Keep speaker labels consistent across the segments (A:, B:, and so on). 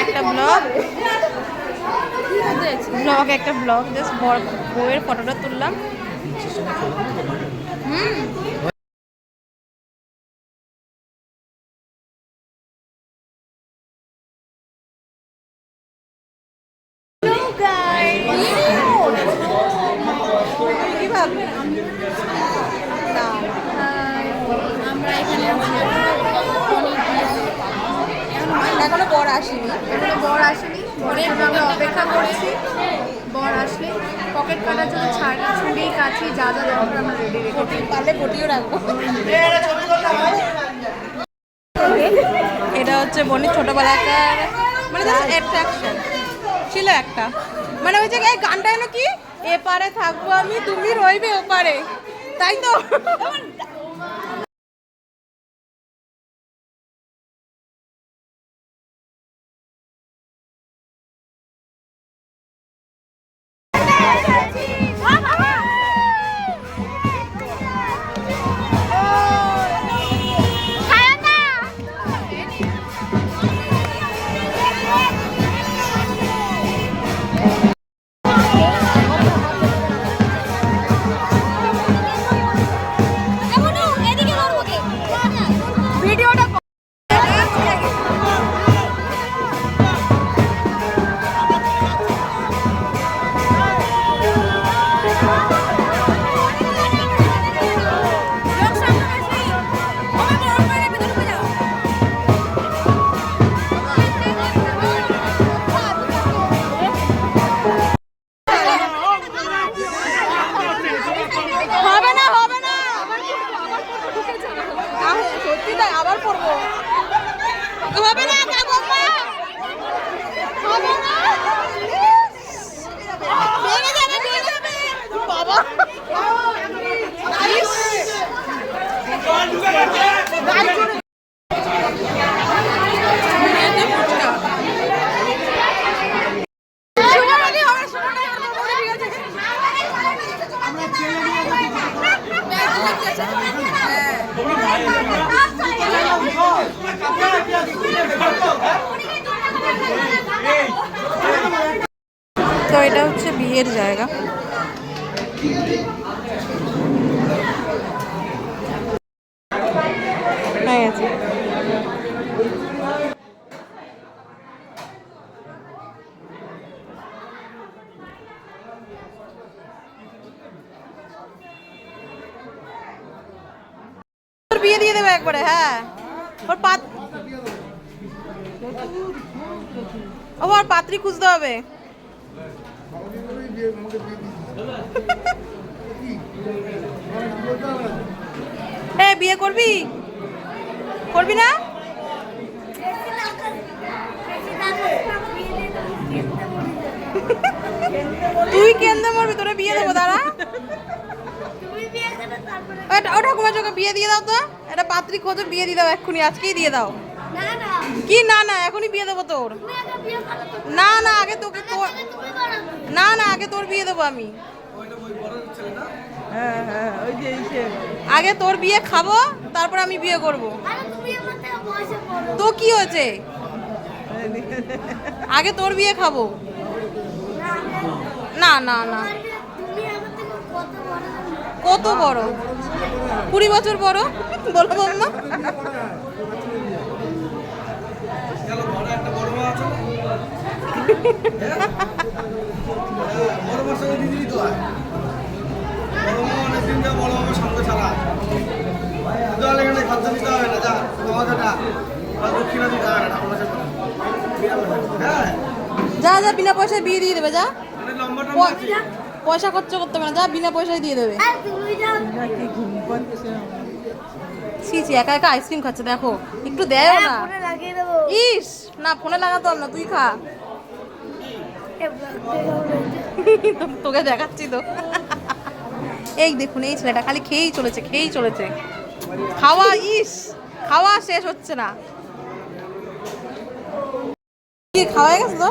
A: একটা blog just বউয়ের ফটোটা তুললাম। আমরা এখানে এখনো বর আসেনি, বরের জন্য আমরা অপেক্ষা করছি। বর আসলে পকেট কাটার জন্য ছুরি কাছি যা যা দরকার আমরা রেডি রেখেছি, পারলে পটিও রাখবো। এটা হচ্ছে বোনের ছোটবেলাকার মানে অ্যাট্রাকশন ছিল একটা, মানে ওই জায়গায় গানটা এলো কি, এপারে থাকবো আমি তুমি রইবে ওপারে, তাই তো। তো এটা হচ্ছে বিয়ের জায়গা। হয়ে গেছে। বিয়ে দিয়ে দেবে একবারে। হ্যাঁ, ওর পাত্রী খুঁজতে হবে। বিয়ে করবি না? তুই কেন্দ্রে মরবি, তোরা বিয়ে দেবো। দাঁড়া, ও ঠাকুমার চোখে বিয়ে দিয়ে দাও তো। এটা পাত্রী খোঁজো, বিয়ে দিয়ে দাও এক্ষুনি, আজকেই দিয়ে দাও। কি না না, এখনই বিয়ে দেবো তোর। না না, আগে তোকে আগে তোর বিয়ে দেবো আমি। আগে তোর বিয়ে খাবো, তারপর আমি বিয়ে করব। তো কি হয়েছে, আগে তোর বিয়ে খাবো। না না না, কত বড়? 20 বছর বড়। বলো বম্মা। যা যা, বিনা পয়সায় বিয়ে দিয়ে দেবে। যা, পয়সা খরচ করতে হবে না। যা, বিনা পয়সায় দিয়ে দেবে। একা একা আইসক্রিম খাচ্ছে, দেখো একটু দেয় না। ইস না, ফোনে লাগাতো না, তুই খা। তোকে দেখাচ্ছি তো। এই দেখুন, এই ছেলেটা খালি খেয়েই চলেছে। খাওয়া শেষ হচ্ছে না। কি খাওয়া গেছে তো?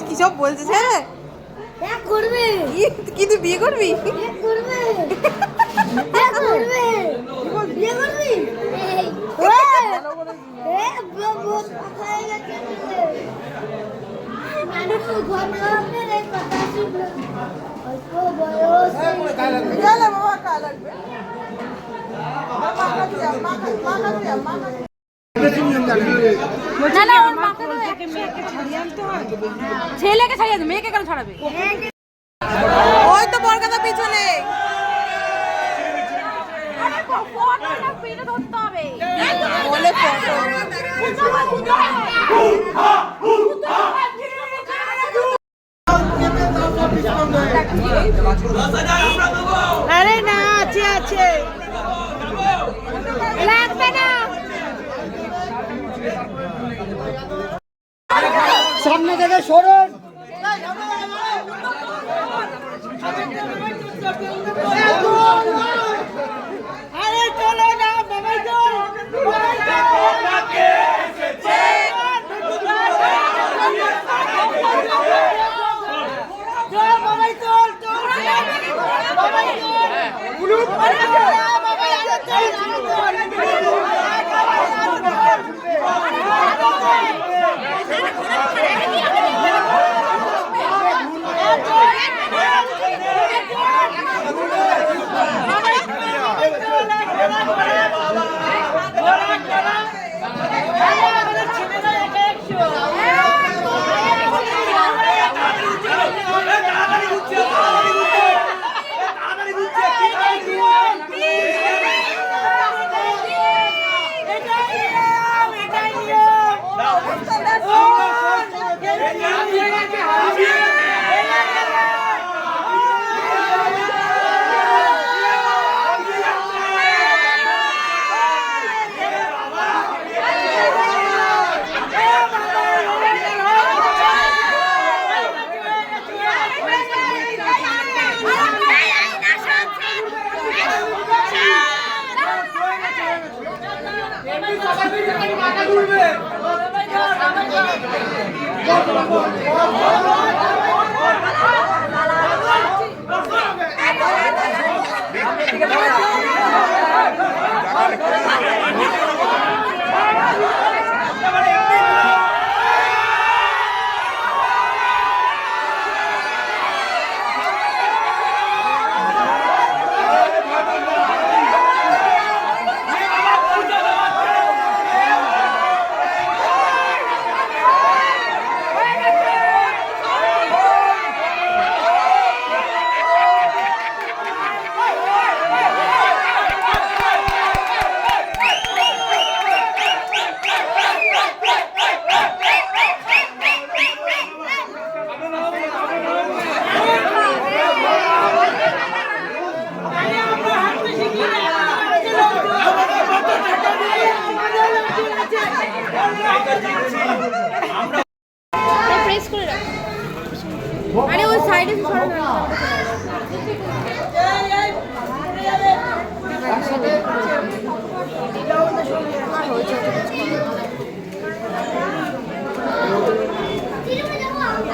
A: কি সব বলছে ছেলে? কি তুই বিয়ে করবি? ছেলেকে ছাড়িয়ে দেবে, মেয়েকে কেন ছাড়াবে? ওই তো বরগাদা পিছনে। বলে আরে না, আছে আছে, লাগবে না।
B: সামনে থেকে সরুন।
A: আরে চলো না বাবাই, তো প্রেস করে রাখ। আরে ওই সাইডে সরানো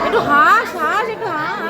A: একটু হাস হাস, একটু হাস।